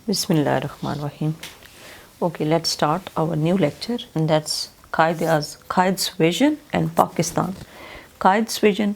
Bismillahirrahmanirrahim. Okay, let's start our new lecture, and that's Qaid's vision and Pakistan. Qaid's vision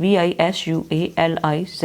VISUALIZE,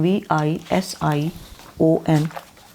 VISION,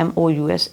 ENOUR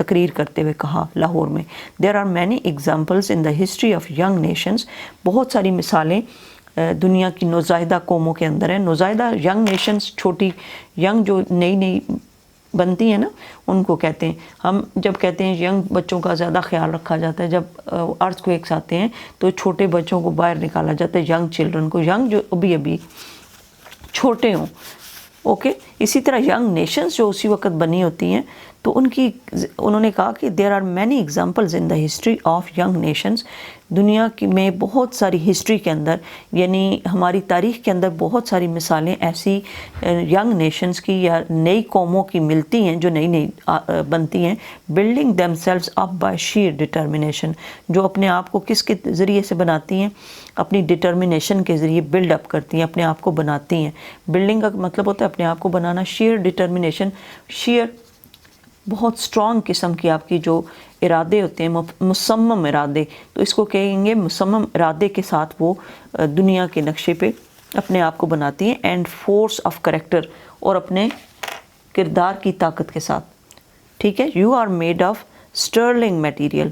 تقریر کرتے ہوئے کہا لاہور میں. There are many examples in the history of young nations. بہت ساری مثالیں دنیا کی نوزائیدہ قوموں کے اندر ہیں. نوزائیدہ ینگ نیشنز، چھوٹی ینگ جو نئی نئی بنتی ہیں نا، ان کو کہتے ہیں. ہم جب کہتے ہیں ینگ بچوں کا زیادہ خیال رکھا جاتا ہے، جب ارتھ کویکس آتے ہیں تو چھوٹے بچوں کو باہر نکالا جاتا ہے، ینگ چلڈرن کو، ینگ جو ابھی چھوٹے ہوں. اوکے، اسی طرح ینگ نیشنز جو اسی وقت بنی ہوتی ہیں تو انہوں نے کہا کہ there are many examples in the history of young nations. دنیا کی میں بہت ساری ہسٹری کے اندر، یعنی ہماری تاریخ کے اندر بہت ساری مثالیں ایسی ینگ نیشنز کی یا نئی قوموں کی ملتی ہیں جو نئی نئی بنتی ہیں. Building them selves up by share determination, جو اپنے آپ کو کس کے ذریعے سے بناتی ہیں؟ اپنی ڈٹرمنیشن کے ذریعے بلڈ اپ کرتی ہیں، اپنے آپ کو بناتی ہیں. بلڈنگ کا مطلب ہوتا ہے اپنے آپ کو بنانا. شیئر ڈٹرمنیشن، شیئر بہت اسٹرانگ قسم کی آپ کی جو ارادے ہوتے ہیں، مصمم ارادے، تو اس کو کہیں گے مصمم ارادے کے ساتھ وہ دنیا کے نقشے پہ اپنے آپ کو بناتی ہیں. اینڈ فورس آف کریکٹر، اور اپنے کردار کی طاقت کے ساتھ. ٹھیک ہے. You are made of sterling material.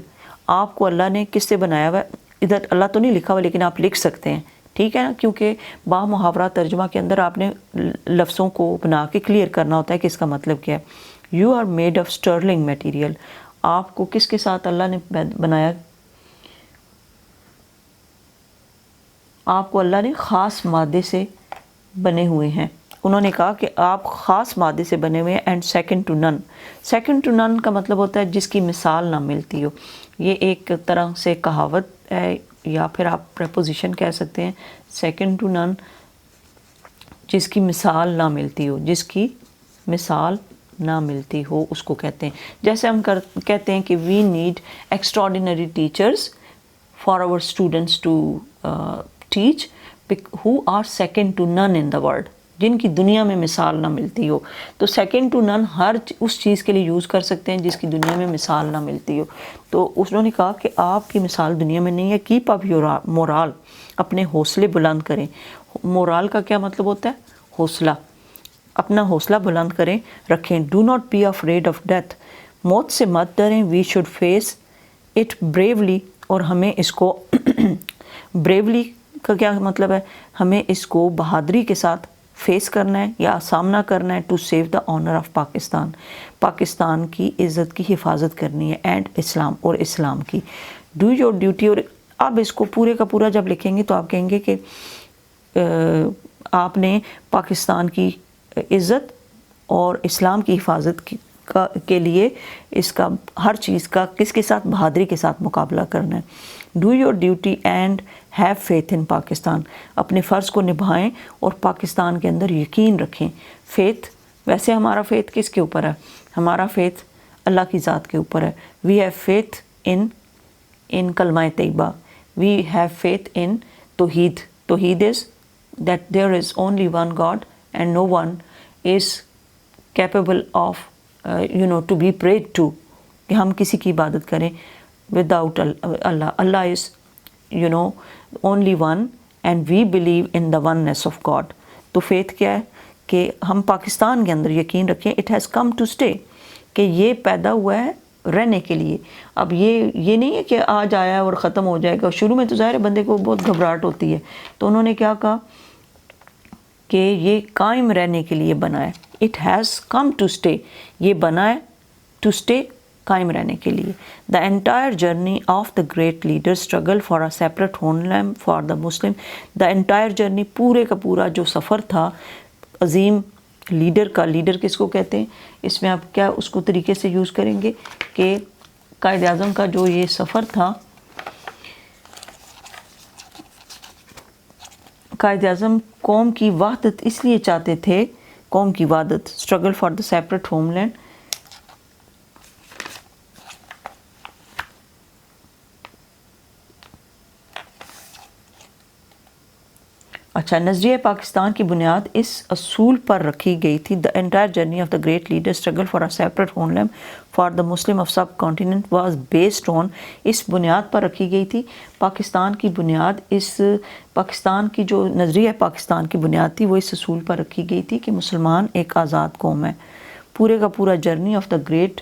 آپ کو اللہ نے کس سے بنایا ہوا ہے؟ ادھر اللہ تو نہیں لکھا ہوا لیکن آپ لکھ سکتے ہیں. ٹھیک ہے نا، کیونکہ با محاورہ ترجمہ کے اندر آپ نے لفظوں کو بنا کے کلیئر کرنا ہوتا ہے کہ اس کا مطلب کیا ہے. You are made of sterling material. آپ کو کس کے ساتھ اللہ نے بنایا؟ آپ کو اللہ نے خاص مادے سے بنے ہوئے ہیں. انہوں نے کہا کہ آپ خاص مادے سے بنے ہوئے ہیں. اینڈ سیکنڈ ٹو نن. سیکنڈ ٹو نن کا مطلب ہوتا ہے جس کی مثال نہ ملتی ہو. یہ ایک طرح سے کہاوت ہے یا پھر آپ پریپوزیشن کہہ سکتے ہیں. سیکنڈ ٹو نن، جس کی مثال نہ ملتی ہو، جس کی مثال نہ ملتی ہو اس کو کہتے ہیں. جیسے ہم کہتے ہیں کہ we need extraordinary teachers for our students to teach who are second to none in the world, جن کی دنیا میں مثال نہ ملتی ہو. تو سیکنڈ ٹو نن ہر اس چیز کے لیے یوز کر سکتے ہیں جس کی دنیا میں مثال نہ ملتی ہو. تو انہوں نے کہا کہ آپ کی مثال دنیا میں نہیں ہے. کیپ اپ یور مورال، اپنے حوصلے بلند کریں. مورال کا کیا مطلب ہوتا ہے؟ حوصلہ. اپنا حوصلہ بلند کریں، رکھیں. Do not be afraid of death. موت سے مت ڈریں. We should face it bravely. اور ہمیں اس کو بریولی کا کیا مطلب ہے؟ ہمیں اس کو بہادری کے ساتھ فیس کرنا ہے یا سامنا کرنا ہے. To save the honour of Pakistan. Pakistan کی عزت کی حفاظت کرنی ہے. اینڈ اسلام، اور اسلام کی. Do your duty. اور اب اس کو پورے کا پورا جب لکھیں گے تو آپ کہیں گے کہ آپ نے پاکستان کی عزت اور اسلام کی حفاظت کے لیے اس کا ہر چیز کا کس کے ساتھ؟ بہادری کے ساتھ مقابلہ کرنا ہے. Do your duty and have faith in Pakistan. اپنے فرض کو نبھائیں اور پاکستان کے اندر یقین رکھیں. فیتھ، ویسے ہمارا فیتھ کس کے اوپر ہے؟ ہمارا فیتھ اللہ کی ذات کے اوپر ہے. وی ہیو فیتھ ان کلمہ طیبہ. وی ہیو فیتھ ان توحید. توحید از that there is only one God and no one is capable of to be prayed to. کہ ہم کسی کی عبادت کریں without Allah. Allah is only one and we believe in the oneness of God. تو faith کیا ہے؟ کہ ہم پاکستان کے اندر یقین رکھیں. It has come to stay. کہ یہ پیدا ہوا ہے رہنے کے لیے. اب یہ نہیں ہے کہ آج آیا ہے اور ختم ہو جائے گا. شروع میں تو ظاہر ہے بندے کو بہت گھبراہٹ ہوتی ہے. تو انہوں نے کیا کہا کہ یہ قائم رہنے کے لیے بنا ہے. It has come to stay. یہ بنا ہے ٹو اسٹے، قائم رہنے کے لیے. The entire journey of the great leader struggle for a separate homeland for the Muslim. The entire journey, پورے کا پورا جو سفر تھا عظیم لیڈر کا. لیڈر کس کو کہتے ہیں؟ اس میں آپ کیا اس کو طریقے سے یوز کریں گے کہ قائد اعظم کا جو یہ سفر تھا، قائد اعظم قوم کی وحدت اس لیے چاہتے تھے، قوم کی وحدت، struggle for the separate homeland. اچھا، نظریہ پاکستان کی بنیاد اس اصول پر رکھی گئی تھی. The entire journey of the great leader struggle for a separate homeland for the Muslim of subcontinent was based on. اس بنیاد پر رکھی گئی تھی. پاکستان کی بنیاد، اس پاکستان کی جو نظریہ پاکستان کی بنیاد تھی وہ اس اصول پر رکھی گئی تھی کہ مسلمان ایک آزاد قوم ہے. پورے کا پورا journey of the great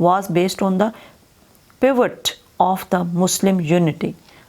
was based on the pivot of the Muslim unity.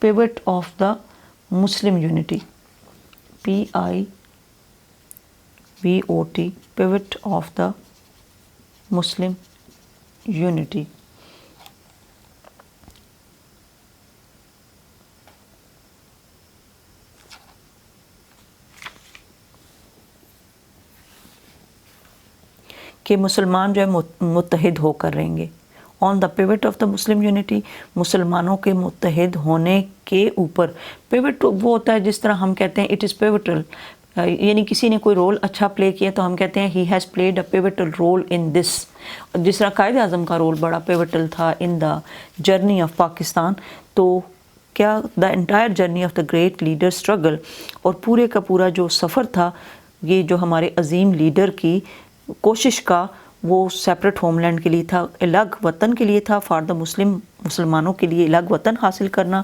Pivot of the Muslim unity, PIVOT, pivot of the Muslim unity. کہ مسلمان جو ہے متحد ہو کر رہیں گے. On the pivot of the Muslim unity, مسلمانوں کے متحد ہونے کے اوپر. پیوٹ وہ ہوتا ہے جس طرح ہم کہتے ہیں اٹ از پیوٹل, یعنی کسی نے کوئی رول اچھا پلے کیا تو ہم کہتے ہیں he has played a pivotal role in this. جس طرح قائد اعظم کا رول بڑا پیوٹل تھا in the journey of Pakistan, تو کیا the entire journey of the great leader struggle, اور پورے کا پورا جو سفر تھا یہ جو ہمارے عظیم لیڈر کی کوشش کا, وہ سیپریٹ ہوم لینڈ کے لیے تھا, الگ وطن کے لیے تھا, فار دا مسلمانوں کے لیے الگ وطن حاصل کرنا,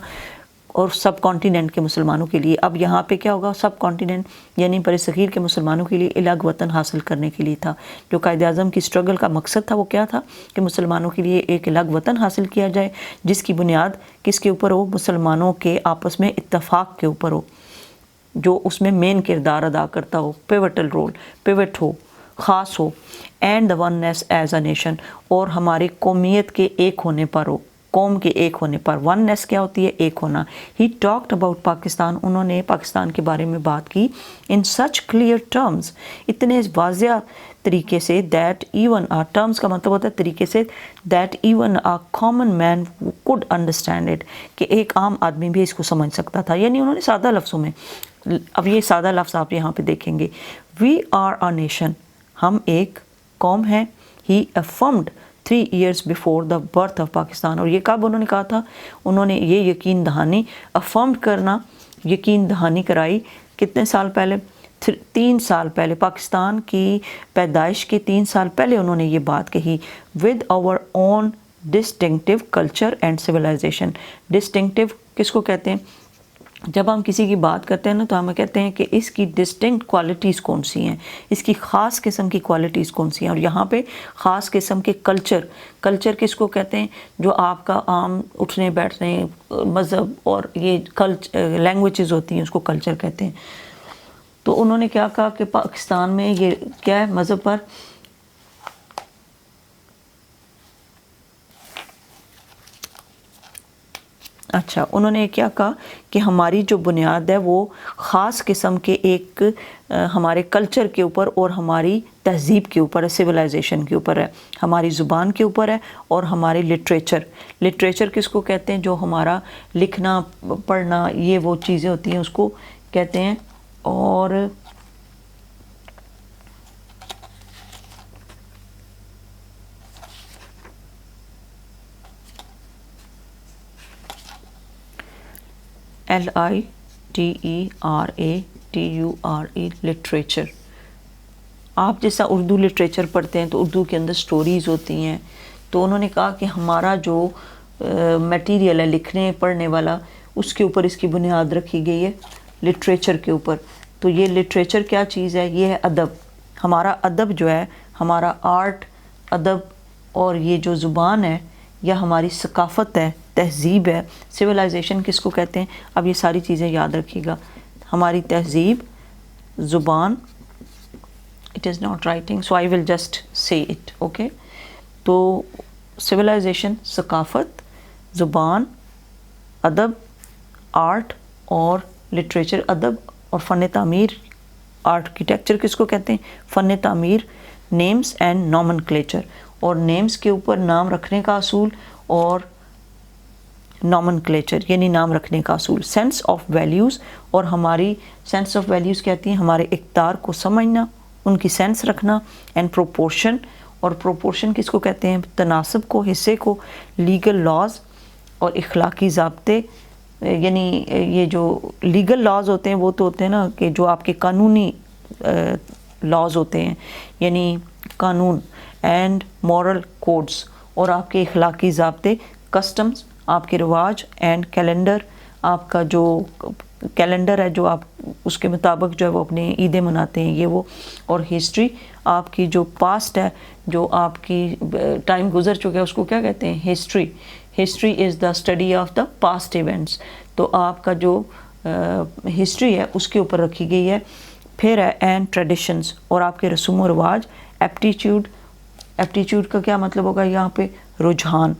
اور سب کانٹیننٹ کے مسلمانوں کے لیے. اب یہاں پہ کیا ہوگا؟ سب کانٹیننٹ یعنی بر صغیر کے مسلمانوں کے لیے الگ وطن حاصل کرنے کے لیے تھا. جو قائد اعظم کی اسٹرگل کا مقصد تھا وہ کیا تھا؟ کہ مسلمانوں کے لیے ایک الگ وطن حاصل کیا جائے جس کی بنیاد کس کے اوپر ہو؟ مسلمانوں کے آپس میں اتفاق کے اوپر ہو, جو اس میں مین کردار ادا کرتا ہو, پیوٹل رول, پیوٹ ہو, خاص ہو, and the oneness as a nation, اور ہماری قومیت کے ایک ہونے پر ہو, قوم کے ایک ہونے پر. وننیس کیا ہوتی ہے؟ ایک ہونا. ہی ٹاکڈ اباؤٹ پاکستان, انہوں نے پاکستان کے بارے میں بات کی ان سچ کلیئر ٹرمز, اتنے واضح طریقے سے, دیٹ ایون ٹرمز کا مطلب ہوتا ہے طریقے سے, that even a common man could understand it, کہ ایک عام آدمی بھی اس کو سمجھ سکتا تھا. یعنی انہوں نے سادہ لفظوں میں, اب یہ سادہ لفظ آپ یہاں پہ دیکھیں گے, وی آر اے نیشن, ہم ایک قوم ہیں. ہی افرمڈ 3 years before the birth of Pakistan, اور یہ کب انہوں نے کہا تھا؟ انہوں نے یہ یقین دہانی, افرمڈ کرنا, یقین دہانی کرائی کتنے سال پہلے؟ 3 سال پہلے, پاکستان کی پیدائش کے 3 سال پہلے انہوں نے یہ بات کہی. with our own distinctive culture and civilization. distinctive کس کو کہتے ہیں؟ جب ہم کسی کی بات کرتے ہیں نا تو ہم کہتے ہیں کہ اس کی ڈسٹنکٹ کوالٹیز کون سی ہیں, اس کی خاص قسم کی کوالٹیز کون سی ہیں. اور یہاں پہ خاص قسم کے کلچر کس کو کہتے ہیں؟ جو آپ کا عام اٹھنے بیٹھنے, مذہب اور یہ لینگویجز ہوتی ہیں اس کو کلچر کہتے ہیں. تو انہوں نے کیا کہا کہ پاکستان میں یہ کیا ہے مذہب پر؟ اچھا, انہوں نے کیا کہا کہ ہماری جو بنیاد ہے وہ خاص قسم کے ایک ہمارے کلچر کے اوپر اور ہماری تہذیب کے اوپر ہے, سویلائزیشن کے اوپر ہے, ہماری زبان کے اوپر ہے, اور ہمارے لٹریچر کس کو کہتے ہیں؟ جو ہمارا لکھنا پڑھنا یہ وہ چیزیں ہوتی ہیں اس کو کہتے ہیں. اور LITERATURE, لٹریچر. آپ جیسا اردو لٹریچر پڑھتے ہیں تو اردو کے اندر سٹوریز ہوتی ہیں, تو انہوں نے کہا کہ ہمارا جو میٹیریل ہے لکھنے پڑھنے والا, اس کے اوپر اس کی بنیاد رکھی گئی ہے لٹریچر کے اوپر. تو یہ لٹریچر کیا چیز ہے؟ یہ ہے ادب. ہمارا ادب جو ہے, ہمارا آرٹ, ادب, اور یہ جو زبان ہے یا ہماری ثقافت ہے, تہذیب ہے. سویلائزیشن کس کو کہتے ہیں؟ اب یہ ساری چیزیں یاد رکھیے گا, ہماری تہذیب, زبان, it is not writing so I will just say it, okay. تو سویلائزیشن ثقافت, زبان, ادب, آرٹ اور لٹریچر. ادب اور فن تعمیر, آرکیٹیکچر کس کو کہتے ہیں؟ فن تعمیر. نیمز اینڈ نومنکلیچر, اور نیمز کے اوپر نام رکھنے کا اصول, اور نومنکلیچر یعنی نام رکھنے کا اصول. سینس آف ویلیوز, اور ہماری سینس آف ویلیوز کہتی ہیں ہمارے اقدار کو سمجھنا, ان کی سینس رکھنا. اینڈ پروپورشن, اور پروپورشن کس کو کہتے ہیں؟ تناسب کو, حصے کو. لیگل لاز, اور اخلاقی ضابطے, یعنی یہ جو لیگل لاز ہوتے ہیں وہ تو ہوتے ہیں نا کہ جو آپ کے قانونی لاز ہوتے ہیں, یعنی قانون. اینڈ مورل کوڈز, اور آپ کے اخلاقی ضابطے. کسٹمز, آپ کے رواج. اینڈ کیلنڈر, آپ کا جو کیلنڈر ہے جو آپ اس کے مطابق جو ہے وہ اپنے عیدیں مناتے ہیں یہ وہ. اور ہسٹری آپ کی جو پاسٹ ہے، جو آپ کی ٹائم گزر چکا ہے، اس کو کیا کہتے ہیں؟ History. History is the study of the past events. تو آپ کا جو ہسٹری ہے اس کے اوپر رکھی گئی ہے. پھر ہے اینڈ ٹریڈیشنز، اور آپ کے رسوم و رواج. ایپٹیچیوڈ، ایپٹیچیوڈ کا کیا مطلب ہوگا یہاں پہ؟ رجحان.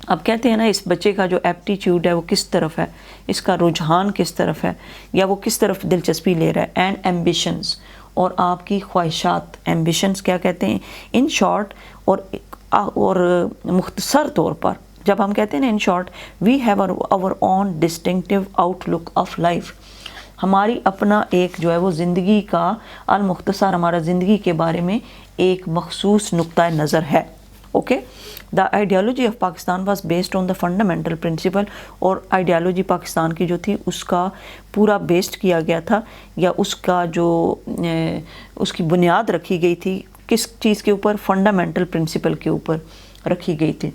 اب کہتے ہیں نا اس بچے کا جو ایپٹیچیوڈ ہے وہ کس طرف ہے، اس کا رجحان کس طرف ہے، یا وہ کس طرف دلچسپی لے رہا ہے. اینڈ ایمبیشنز، اور آپ کی خواہشات. ایمبیشنز کیا کہتے ہیں؟ ان شارٹ، اور مختصر طور پر جب ہم کہتے ہیں نا in short, we have our own distinctive outlook of life. ہماری اپنا ایک جو ہے وہ زندگی کا المختصر، ہمارا زندگی کے بارے میں ایک مخصوص نقطۂ نظر ہے. Okay. The ideology of Pakistan was based on the fundamental principle. اور آئیڈیالوجی پاکستان کی جو تھی اس کا پورا بیسڈ کیا گیا تھا، یا اس کا جو اس کی بنیاد رکھی گئی تھی کس چیز کے اوپر؟ فنڈامنٹل پرنسپل کے اوپر رکھی گئی تھی.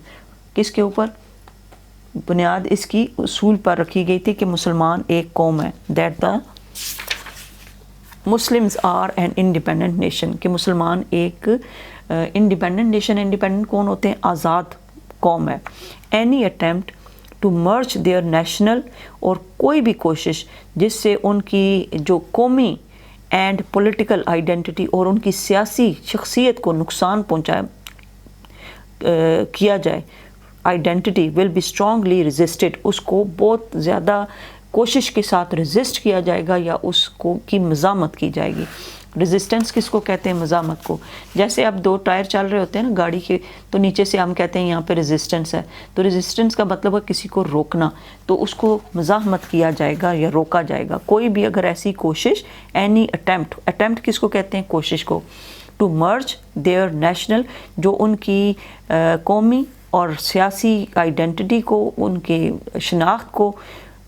کس کے اوپر بنیاد اس کی؟ اصول پر رکھی گئی تھی کہ مسلمان ایک قوم ہے. That the Muslims are an independent nation, کہ مسلمان ایک انڈیپینڈنٹ نیشن. انڈیپینڈنٹ کون ہوتے ہیں؟ آزاد قوم ہے. Any attempt to merge their national, اور کوئی بھی کوشش جس سے ان کی جو قومی اینڈ پولیٹیکل آئیڈینٹی اور ان کی سیاسی شخصیت کو نقصان کیا جائے، آئیڈینٹی ول بی اسٹرانگلی ریزسٹڈ. اس کو بہت زیادہ کوشش کے ساتھ ریزسٹ کیا جائے گا، یا اس کو کی مزاحمت کی جائے گی. ریزسٹنس کس کو کہتے ہیں؟ مزاحمت کو. جیسے اب دو ٹائر چل رہے ہوتے ہیں نا گاڑی کے، تو نیچے سے ہم کہتے ہیں یہاں پہ ریزسٹنس ہے. تو ریزسٹنس کا مطلب ہے کسی کو روکنا، تو اس کو مزاحمت کیا جائے گا یا روکا جائے گا. کوئی بھی اگر ایسی کوشش، اینی اٹیمپٹ، اٹیمپٹ کس کو کہتے ہیں؟ کوشش کو. ٹو مرج دیئر نیشنل، جو ان کی قومی اور سیاسی آئیڈینٹی کو، ان کے شناخت کو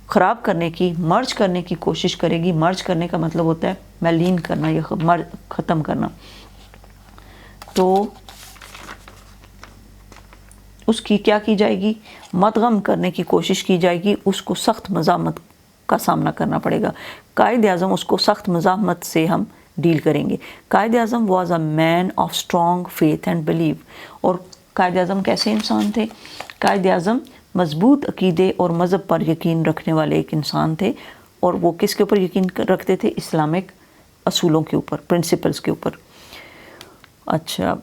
خراب کرنے کی، مرج کرنے کی کوشش کرے گی. مرج کرنے کا مطلب ہوتا ہے ملین کرنا یا ختم کرنا. تو اس کی کیا کی جائے گی؟ مدغم کرنے کی کوشش کی جائے گی. اس کو سخت مزاحمت کا سامنا کرنا پڑے گا. قائد اعظم اس کو سخت مزاحمت سے ہم ڈیل کریں گے. Quaid Azam was a man of strong faith and believe. اور قائد اعظم کیسے انسان تھے؟ قائد اعظم مضبوط عقیدے اور مذہب پر یقین رکھنے والے ایک انسان تھے. اور وہ کس کے اوپر یقین رکھتے تھے؟ اسلامک اصولوں کے اوپر، پرنسپلز کے اوپر. اچھا.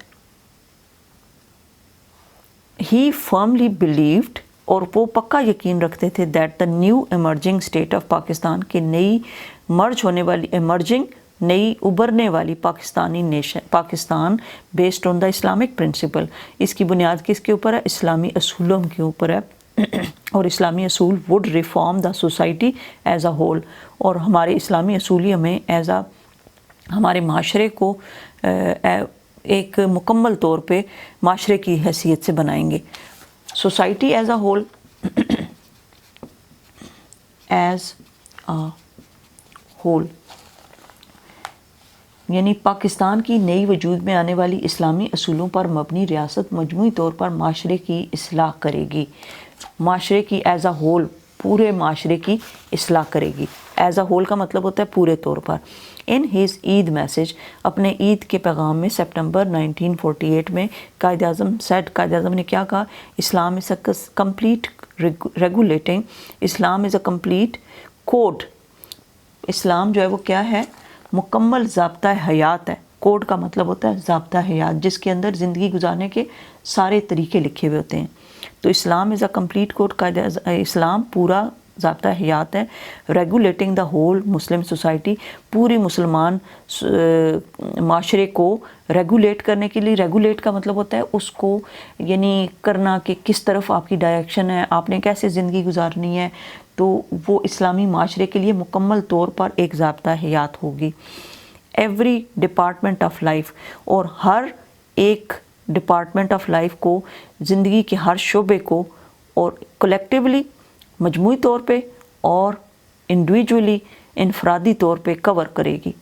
ہی فرملی بلیوڈ، اور وہ پکا یقین رکھتے تھے، that the new emerging state of Pakistan, کی نئی مرج ہونے والی، ایمرجنگ نئی ابھرنے والی Pakistani nation, Pakistan based on the Islamic principle. اس کی بنیاد کس کے اوپر ہے؟ اسلامی اصولوں کے اوپر ہے. اور اسلامی اصول would reform the society as a whole. اور ہمارے اسلامی اصول ہی ہمیں ایز اے، ہمارے معاشرے کو ایک مکمل طور پہ معاشرے کی حیثیت سے بنائیں گے. Society as a whole, as a whole, یعنی پاکستان کی نئی وجود میں آنے والی اسلامی اصولوں پر مبنی ریاست مجموعی طور پر معاشرے کی اصلاح کرے گی. معاشرے کی ایز اے ہول، پورے معاشرے کی اصلاح کرے گی. ایز اے ہول کا مطلب ہوتا ہے پورے طور پر. ان ہیز عید میسیج، اپنے عید کے پیغام میں سپٹمبر 1948 میں قائد اعظم نے کیا کہا؟ Islam is a complete regulating, Islam is a complete code. اسلام جو ہے وہ کیا ہے؟ مکمل ضابطہ حیات ہے. کوڈ کا مطلب ہوتا ہے ضابطہ حیات، جس کے اندر زندگی گزارنے کے سارے طریقے لکھے ہوئے ہوتے ہیں. تو اسلام از اے کمپلیٹ کوڈ. اسلام پورا ضابطہ حیات ہے. Regulating the whole Muslim society, پوری مسلمان معاشرے کو ریگولیٹ کرنے کے لیے. ریگولیٹ کا مطلب ہوتا ہے اس کو یعنی کرنا کہ کس طرف آپ کی ڈائریکشن ہے، آپ نے کیسے زندگی گزارنی ہے. تو وہ اسلامی معاشرے کے لیے مکمل طور پر ایک ضابطہ حیات ہوگی. ایوری ڈپارٹمنٹ آف لائف، اور ہر ایک ڈپارٹمنٹ آف لائف کو، زندگی کے ہر شعبے کو، اور کلیکٹیولی مجموعی طور پہ اور انڈیویجولی انفرادی طور پہ کور کرے گی.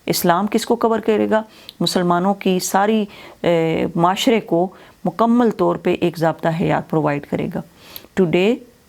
اسلام کس کو کور کرے گا؟ مسلمانوں کی ساری معاشرے کو مکمل طور پہ ایک ضابطہ حیات پرووائڈ کرے گا. ٹوڈے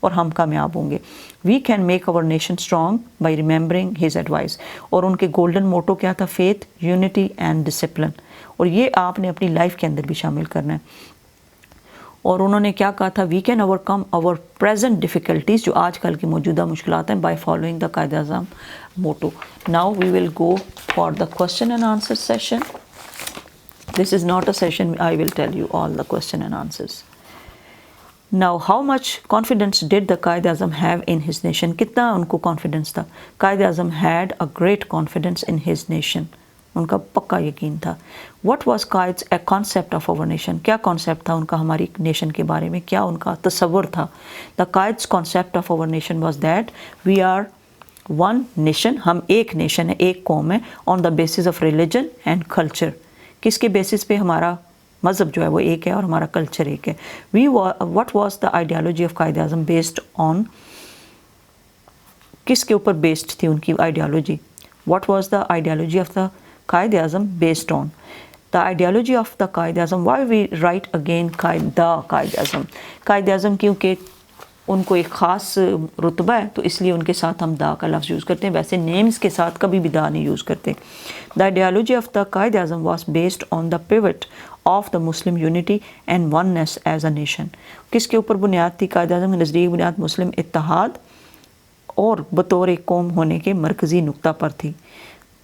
اور ہم کامیاب ہوں گے. We can make our nation strong by remembering his advice. اور ان کے گولڈن موٹو کیا تھا؟ Faith, unity and discipline. اور یہ آپ نے اپنی لائف کے اندر بھی شامل کرنا ہے. اور انہوں نے کیا کہا تھا؟ We can overcome over present difficulties, جو آج کل کی موجودہ مشکلات ہیں، by following the Quaid Azam motto. Now we will go for the question and answer session. This is not a session I will tell you all the question and answers. Now, how much confidence did the Qaid Azam have in his nation? کتنا ان کو confidence تھا؟ Qaid Azam had a great confidence in his nation. ان کا پکا یقین تھا. What was Qaid's a concept of our nation? کیا concept تھا ان کا ہماری نیشن کے بارے میں؟ کیا ان کا تصور تھا؟ The Qaid's concept of our nation was that we are one nation. ہم ایک نیشن ہے، ایک قوم ہے. On the basis of religion and culture. کس کے بیسس پہ؟ ہمارا مذہب جو ہے وہ ایک ہے اور ہمارا کلچر ایک ہے. What was the ideology of Quaid Azam based آن؟ کس کے اوپر بیسڈ تھی ان کی ideology? What was the ideology of the Quaid Azam based on? The ideology of the Quaid Azam. Why we write again Quaid Azam? Quaid Azam کیونکہ ان کو ایک خاص رتبہ ہے تو اس لیے ان کے ساتھ ہم دا کا لفظ یوز کرتے ہیں. ویسے نیمز کے ساتھ کبھی بھی دا نہیں یوز کرتے. دا ideology of the Quaid Azam was based on the pivot of the Muslim unity and oneness as a nation. کس کے اوپر بنیاد تھی؟ قائد اعظم کے نزدیک بنیاد مسلم اتحاد اور بطور ایک قوم ہونے کے مرکزی نقطہ پر تھی.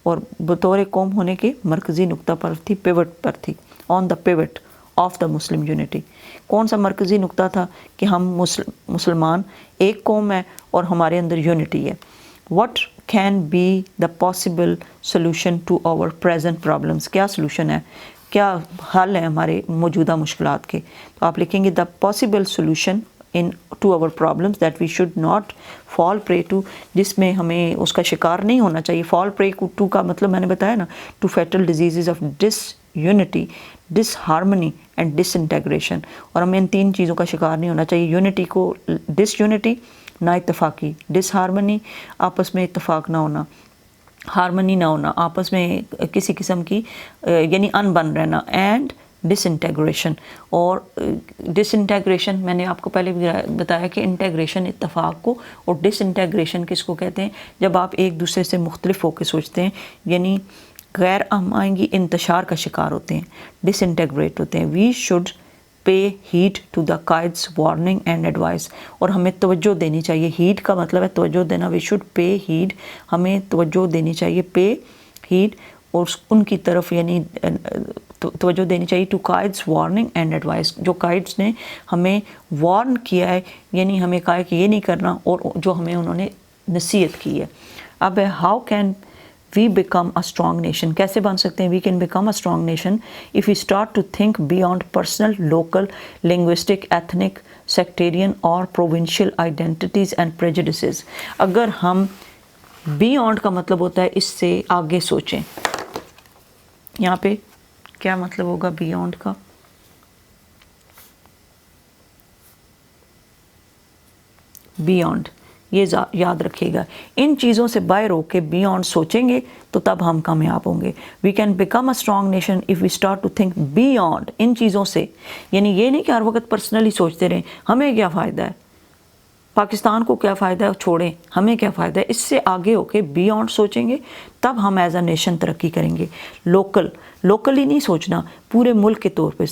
اور بطور ایک قوم ہونے کے مرکزی نقطہ پر تھی، پیوٹ پر تھی. On the pivot of the Muslim unity. کون سا مرکزی نقطہ تھا؟ کہ ہم مسلمان ایک قوم ہے اور ہمارے اندر یونٹی ہے. What can be the possible solution to our present problems? کیا سولوشن ہے، کیا حل ہے ہمارے موجودہ مشکلات کے؟ تو آپ لکھیں گے the possible solution in to our problems that we should not fall prey to, جس میں ہمیں اس کا شکار نہیں ہونا چاہیے. فال پرے ٹو کا مطلب میں نے بتایا نا، two fatal diseases of disunity, disharmony and disintegration. اور ہمیں ان تین چیزوں کا شکار نہیں ہونا چاہیے. یونٹی کو ڈس یونٹی، نا اتفاقی، ڈس ہارمنی آپس میں اتفاق نہ ہونا، ہارمنی نہ ہونا، آپس میں کسی قسم کی یعنی ان بن رہنا، اینڈ ڈس انٹیگریشن. اور ڈس انٹیگریشن میں نے آپ کو پہلے بھی بتایا کہ انٹیگریشن اتفاق کو، اور ڈس انٹیگریشن کس کو کہتے ہیں؟ جب آپ ایک دوسرے سے مختلف ہو کے سوچتے ہیں، یعنی غیر آہنگی انتشار کا شکار ہوتے ہیں، ڈس انٹیگریٹ ہوتے ہیں. We should pay heed to the Quaid's warning and advice. اور ہمیں توجہ دینی چاہیے. ہیڈ کا مطلب ہے توجہ دینا. وی شوڈ پے ہیڈ، ہمیں توجہ دینی چاہیے. پے ہیڈ، اور ان کی طرف یعنی توجہ دینی چاہیے ٹو قائد's وارننگ اینڈ ایڈوائس. جو قائدس نے ہمیں وارن کیا ہے، یعنی ہمیں کہا ہے کہ یہ نہیں کرنا، اور جو ہمیں انہوں نے نصیحت کی ہے. اب how can we become a strong nation? کیسے بن سکتے ہیں؟ We can become a strong nation if you start to think beyond personal, local, linguistic, ethnic, sectarian اور پروونشل آئیڈینٹیز اینڈ پریجڈسز. اگر ہم بیانڈ کا مطلب ہوتا ہے اس سے آگے سوچیں. یہاں پہ کیا مطلب ہوگا بیانڈ کا؟ بیانڈ، یہ یاد رکھیے گا. ان چیزوں سے باہر ہو کے بیانڈ سوچیں گے تو تب ہم کامیاب ہوں گے. We can become a strong nation if we start to think beyond, ان چیزوں سے. یعنی یہ نہیں کہ ہر وقت پرسنلی سوچتے رہیں ہمیں کیا فائدہ ہے، پاکستان کو کیا فائدہ ہے، چھوڑیں، ہمیں کیا فائدہ ہے. اس سے آگے ہو کے بیانڈ سوچیں گے تب ہم ایز اے نیشن ترقی کریں گے. لوکل ہی نہیں سوچنا، پورے ملک کے طور پہ.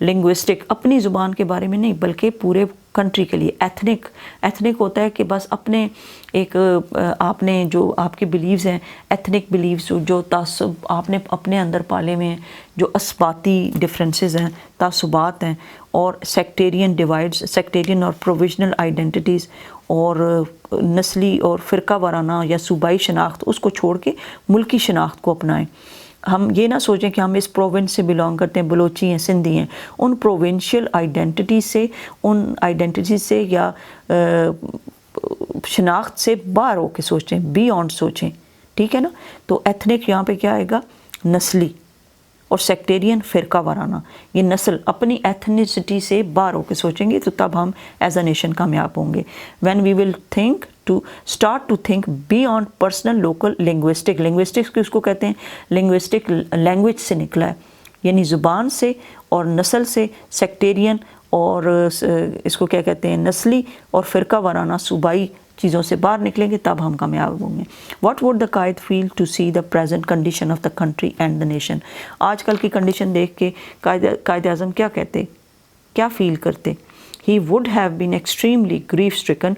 لنگوسٹک، اپنی زبان کے بارے میں نہیں بلکہ پورے کنٹری کے لیے. ایتھنک ہوتا ہے کہ بس اپنے ایک آپ نے جو آپ کے بلیوز ہیں، ایتھنک بلیوز، جو تعصب آپ نے اپنے اندر پالے ہوئے ہیں، جو اسباتی ڈفرینسز ہیں، تعصبات ہیں. اور سیکٹیرین ڈیوائڈز، سیکٹیرین اور پروویژنل آئیڈینٹیز، اور نسلی اور فرقہ وارانہ یا صوبائی شناخت، اس کو چھوڑ کے ملکی شناخت کو اپنائیں. ہم یہ نہ سوچیں کہ ہم اس پروونس سے بلانگ کرتے ہیں، بلوچی ہیں، سندھی ہیں. ان پروونشل آئیڈینٹیز سے یا شناخت سے باہر ہو کے سوچیں، بیانڈ سوچیں. ٹھیک ہے نا؟ تو ایتھنک یہاں پہ کیا آئے گا؟ نسلی. اور سیکٹیرین فرقہ وارانہ، یہ نسل، اپنی ایتھنیسٹی سے باہر ہو کے سوچیں گے تو تب ہم ایز اے نیشن کامیاب ہوں گے. When we will think to start to think beyond personal, local, linguistic. Linguistics کس کو کہتے ہیں؟ لنگوسٹک لینگویج سے نکلا ہے، یعنی زبان سے اور نسل سے. سیکٹیرین اور اس کو کیا کہتے ہیں نسلی اور فرقہ وارانہ صوبائی چیزوں سے باہر نکلیں گے تب ہم کامیاب ہوں گے. What would the Quaid feel to see the present condition of the country and the nation. آج کل کی کنڈیشن دیکھ کے قائد اعظم کیا کہتے, کیا فیل کرتے؟ He would have been extremely grief stricken.